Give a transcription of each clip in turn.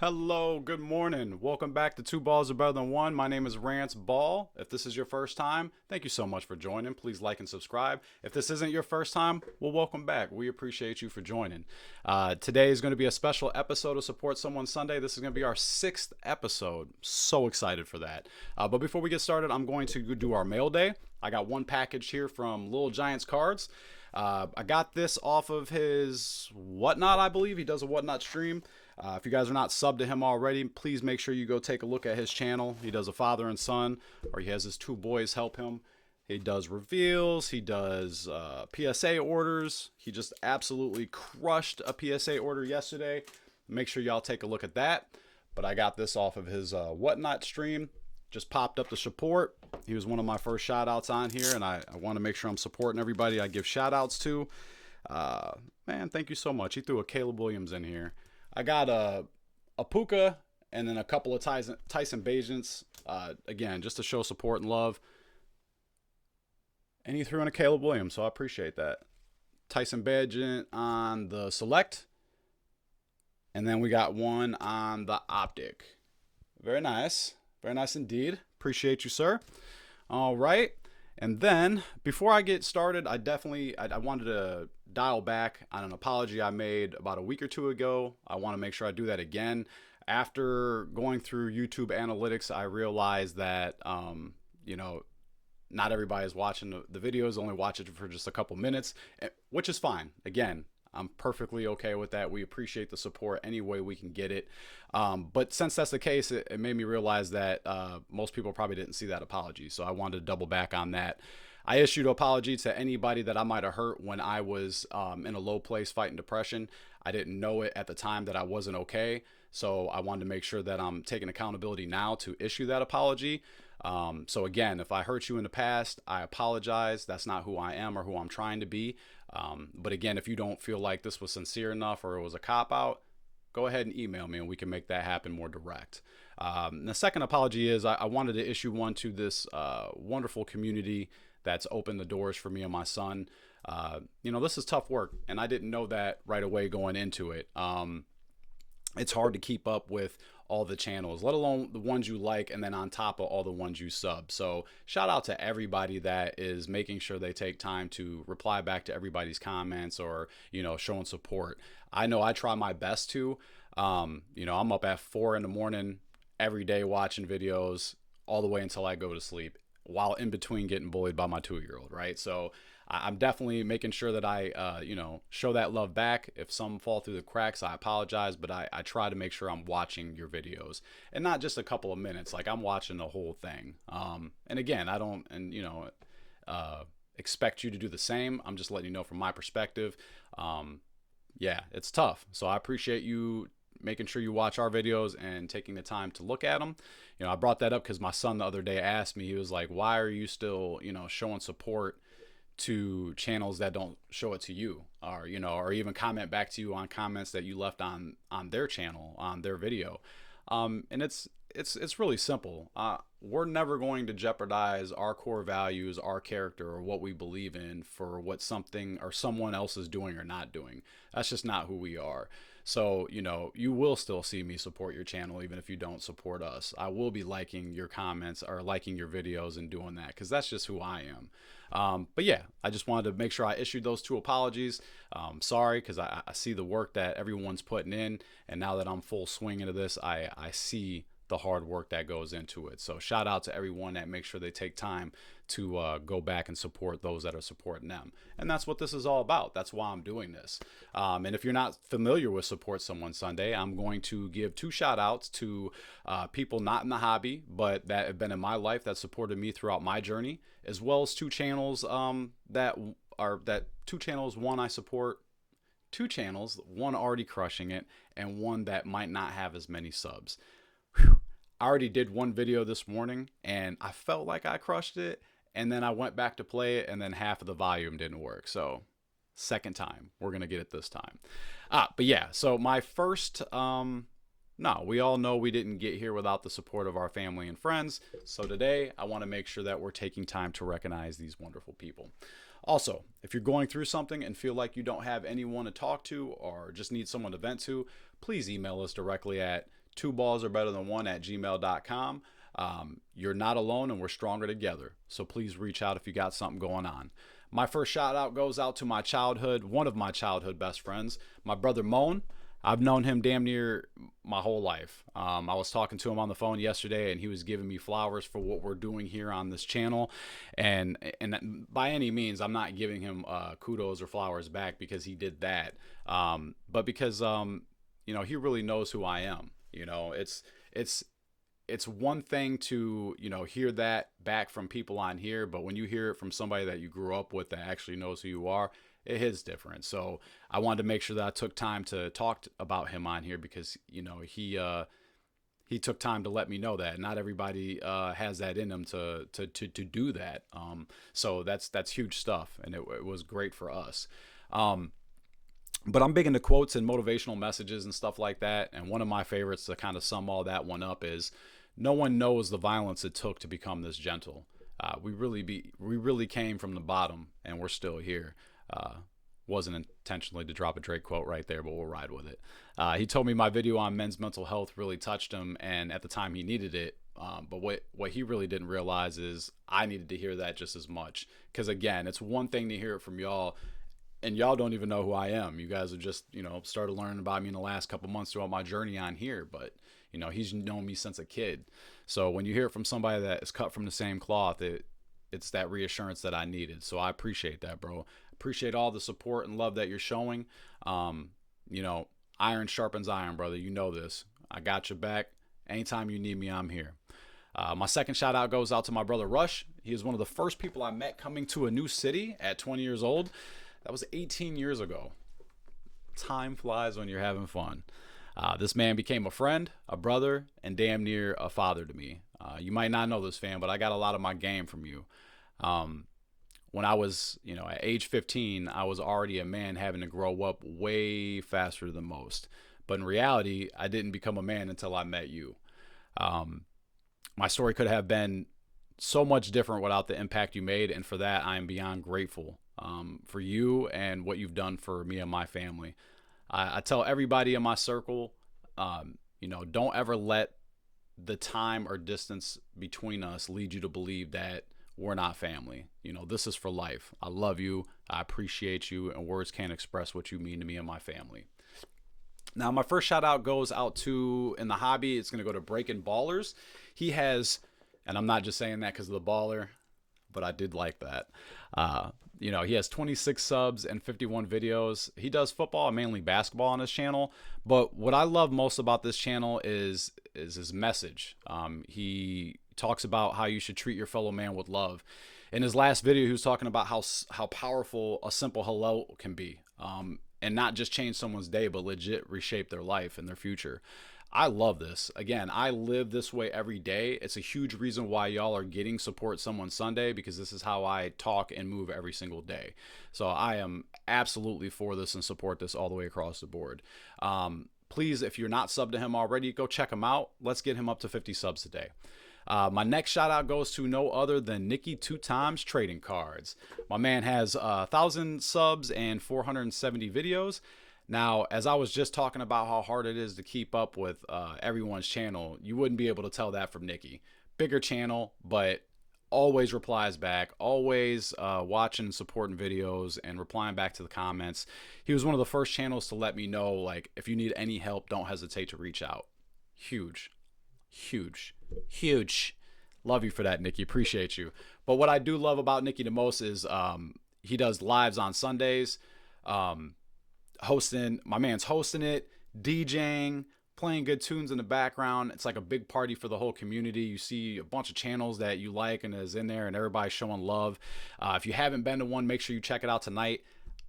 Hello, good morning. Welcome back to Two Balls Are Better Than One. My name is Rance Ball. If this is your first time, thank you so much for joining. Please like and subscribe. If this isn't your first time, well, welcome back. We appreciate you for joining. Today is going to be a special episode of Support Somone Sunday. This is going to be our 6th episode. So excited for that. But before we get started, I'm going to do our mail day. I got one package here from Little Giants Cards. I got this off of his Whatnot, I believe. He does a Whatnot stream. If you guys are not subbed to him already, please make sure you go take a look at his channel. He does a father and son, or he has his two boys help him. He does reveals. He does PSA orders. He just absolutely crushed a PSA order yesterday. Make sure y'all take a look at that. But I got this off of his Whatnot stream. Just popped up the support. He was one of my first shout outs on here, and I want to make sure I'm supporting everybody I give shout outs to. Man, thank you so much. He threw a Caleb Williams in here. I got a Puka and then a couple of Tyson Bagents. Again, just to show support and love. And he threw in a Caleb Williams, so I appreciate that. Tyson Bagent on the Select. And then we got one on the Optic. Very nice. Very nice indeed. Appreciate you, sir. All right. And then, before I get started, I wanted to dial back on an apology I made about a week or two ago. I want to make sure I do that again. After going through YouTube analytics, I realized that, not everybody is watching the videos, only watch it for just a couple minutes, which is fine. Again, I'm perfectly okay with that. We appreciate the support any way we can get it. But since that's the case, it made me realize that most people probably didn't see that apology. So I wanted to double back on that. I issued an apology to anybody that I might have hurt when I was in a low place fighting depression. I didn't know it at the time that I wasn't okay. So I wanted to make sure that I'm taking accountability now to issue that apology. So again, if I hurt you in the past, I apologize. That's not who I am or who I'm trying to be. But again, if you don't feel like this was sincere enough or it was a cop-out, go ahead and email me and we can make that happen more direct. The second apology is I wanted to issue one to this wonderful community that's opened the doors for me and my son. This is tough work, and I didn't know that right away going into it. It's hard to keep up with all the channels, let alone the ones you like, and then on top of all the ones you sub. So shout out to everybody that is making sure they take time to reply back to everybody's comments or, showing support. I know I try my best to. I'm up at 4 in the morning every day watching videos all the way until I go to sleep, while in between getting bullied by my 2-year-old, right? So I'm definitely making sure that I, show that love back. If some fall through the cracks, I apologize, but I try to make sure I'm watching your videos and not just a couple of minutes. Like, I'm watching the whole thing. And again, I don't, expect you to do the same. I'm just letting you know from my perspective. Yeah, it's tough. So I appreciate you making sure you watch our videos and taking the time to look at them. I brought that up because my son the other day asked me, he was like, why are you still, showing support to channels that don't show it to you, or even comment back to you on comments that you left on their channel, on their video. And it's really simple. We're never going to jeopardize our core values, our character, or what we believe in for what something or someone else is doing or not doing. That's just not who we are. So, you will still see me support your channel even if you don't support us. I will be liking your comments or liking your videos and doing that because that's just who I am. But yeah, I just wanted to make sure I issued those 2 apologies. Sorry, because I see the work that everyone's putting in, and now that I'm full swing into this, I see the hard work that goes into it. So shout out to everyone that makes sure they take time to go back and support those that are supporting them. And that's what this is all about. That's why I'm doing this. And if you're not familiar with Support Somone Sunday, I'm going to give 2 shout outs to people not in the hobby, but that have been in my life that supported me throughout my journey, as well as 2 channels two channels, one I support, 2 channels, one already crushing it, and one that might not have as many subs. I already did one video this morning and I felt like I crushed it, and then I went back to play it and then half of the volume didn't work. So second time, we're gonna get it this time. But yeah, so my first no, we all know we didn't get here without the support of our family and friends. So today I want to make sure that we're taking time to recognize these wonderful people. Also, if you're going through something and feel like you don't have anyone to talk to or just need someone to vent to, please email us directly at twoballsarebetterthan1@gmail.com. You're not alone, and we're stronger together. So please reach out if you got something going on. My first shout out goes out to one of my childhood best friends, my brother Moan. I've known him damn near my whole life. I was talking to him on the phone yesterday, and he was giving me flowers for what we're doing here on this channel. And by any means, I'm not giving him kudos or flowers back because he did that, but because he really knows who I am. It's one thing to hear that back from people on here, but when you hear it from somebody that you grew up with that actually knows who you are, it is different. So I wanted to make sure that I took time to talk about him on here because he took time to let me know that not everybody has that in them to do that. So that's huge stuff, and it was great for us. But I'm big into quotes and motivational messages and stuff like that. And one of my favorites to kind of sum all that one up is, no one knows the violence it took to become this gentle. We really came from the bottom, and we're still here. Wasn't intentionally to drop a Drake quote right there, but we'll ride with it. He told me my video on men's mental health really touched him, and at the time he needed it. But what he really didn't realize is I needed to hear that just as much. Because again, it's one thing to hear it from y'all, and y'all don't even know who I am. You guys have just, started learning about me in the last couple months throughout my journey on here. But, he's known me since a kid. So when you hear it from somebody that is cut from the same cloth, it's that reassurance that I needed. So I appreciate that, bro. Appreciate all the support and love that you're showing. Iron sharpens iron, brother. You know this. I got your back. Anytime you need me, I'm here. My second shout out goes out to my brother Rush. He is one of the first people I met coming to a new city at 20 years old. That was 18 years ago. Time flies when you're having fun. This man became a friend, a brother, and damn near a father to me. You might not know this, fam, but I got a lot of my game from you. When I was, at age 15, I was already a man having to grow up way faster than most. But in reality, I didn't become a man until I met you. My story could have been so much different without the impact you made, and for that, I am beyond grateful for you and what you've done for me and my family. I tell everybody in my circle, don't ever let the time or distance between us lead you to believe that we're not family. This is for life. I love you. I appreciate you, and words can't express what you mean to me and my family. Now, my first shout out goes out to, in the hobby, it's going to go to Breaking Ballers. He has, and I'm not just saying that because of the baller, but I did like that. He has 26 subs and 51 videos. He does football and mainly basketball on his channel. But what I love most about this channel is his message. He talks about how you should treat your fellow man with love. In his last video, he was talking about how powerful a simple hello can be. And not just change someone's day, but legit reshape their life and their future. I love this. Again, I live this way every day. It's a huge reason why y'all are getting Support Somone Sunday, because this is how I talk and move every single day. So I am absolutely for this and support this all the way across the board. Please, if you're not subbed to him already, go check him out. Let's get him up to 50 subs today. My next shout out goes to no other than Nicky 2Times Trading Cards. My man has 1,000 subs and 470 videos. Now, as I was just talking about how hard it is to keep up with everyone's channel, you wouldn't be able to tell that from Nicky. Bigger channel, but always replies back, always watching and supporting videos and replying back to the comments. He was one of the first channels to let me know, like, if you need any help, don't hesitate to reach out. Huge. Love you for that, Nicky. Appreciate you. But what I do love about Nicky the most is he does lives on Sundays. My man's hosting it, DJing, playing good tunes in the background. It's like a big party for the whole community. You see a bunch of channels that you like and is in there, and everybody's showing love. If you haven't been to one, make sure you check it out tonight.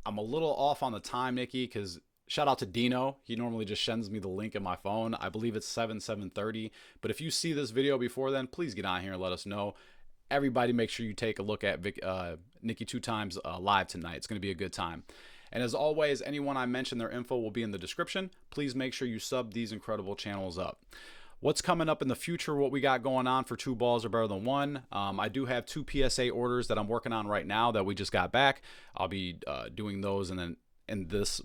I'm a little off on the time, Nicky, because shout out to Dino. He normally just sends me the link in my phone. I believe it's 7:30. But if you see this video before then, please get on here and let us know. Everybody, make sure you take a look at Nicky 2Times live tonight. It's going to be a good time. And as always, anyone I mention, their info will be in the description. Please make sure you sub these incredible channels up. What's coming up in the future, what we got going on for Two Balls Are Better Than One. I do have 2 PSA orders that I'm working on right now that we just got back. I'll be doing those and then in this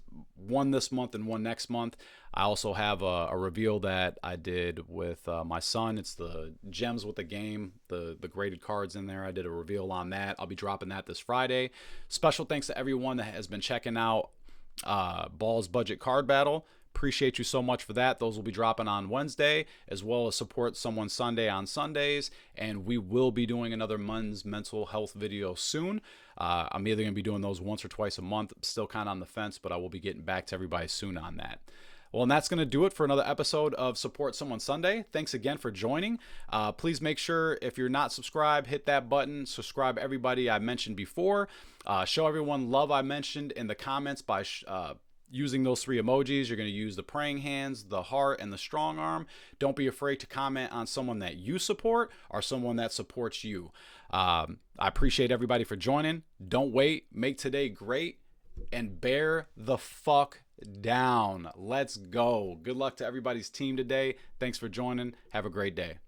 month and one next month. I also have a reveal that I did with my son. It's the gems with the game, the graded cards in there. I did a reveal on that. I'll be dropping that this Friday. Special thanks to everyone that has been checking out Ball's Budget Card Battle. Appreciate you so much for that. Those will be dropping on Wednesday, as well as Support Somone Sunday on Sundays. And we will be doing another men's mental health video soon. I'm either going to be doing those once or twice a month. I'm still kind of on the fence, but I will be getting back to everybody soon on that. Well, and that's going to do it for another episode of Support Somone Sunday. Thanks again for joining. Please make sure, if you're not subscribed, hit that button. Subscribe everybody I mentioned before. Show everyone love I mentioned in the comments by using those 3 emojis. You're going to use the praying hands, the heart, and the strong arm. Don't be afraid to comment on someone that you support or someone that supports you. I appreciate everybody for joining. Don't wait. Make today great and bear the fuck down. Let's go. Good luck to everybody's team today. Thanks for joining. Have a great day.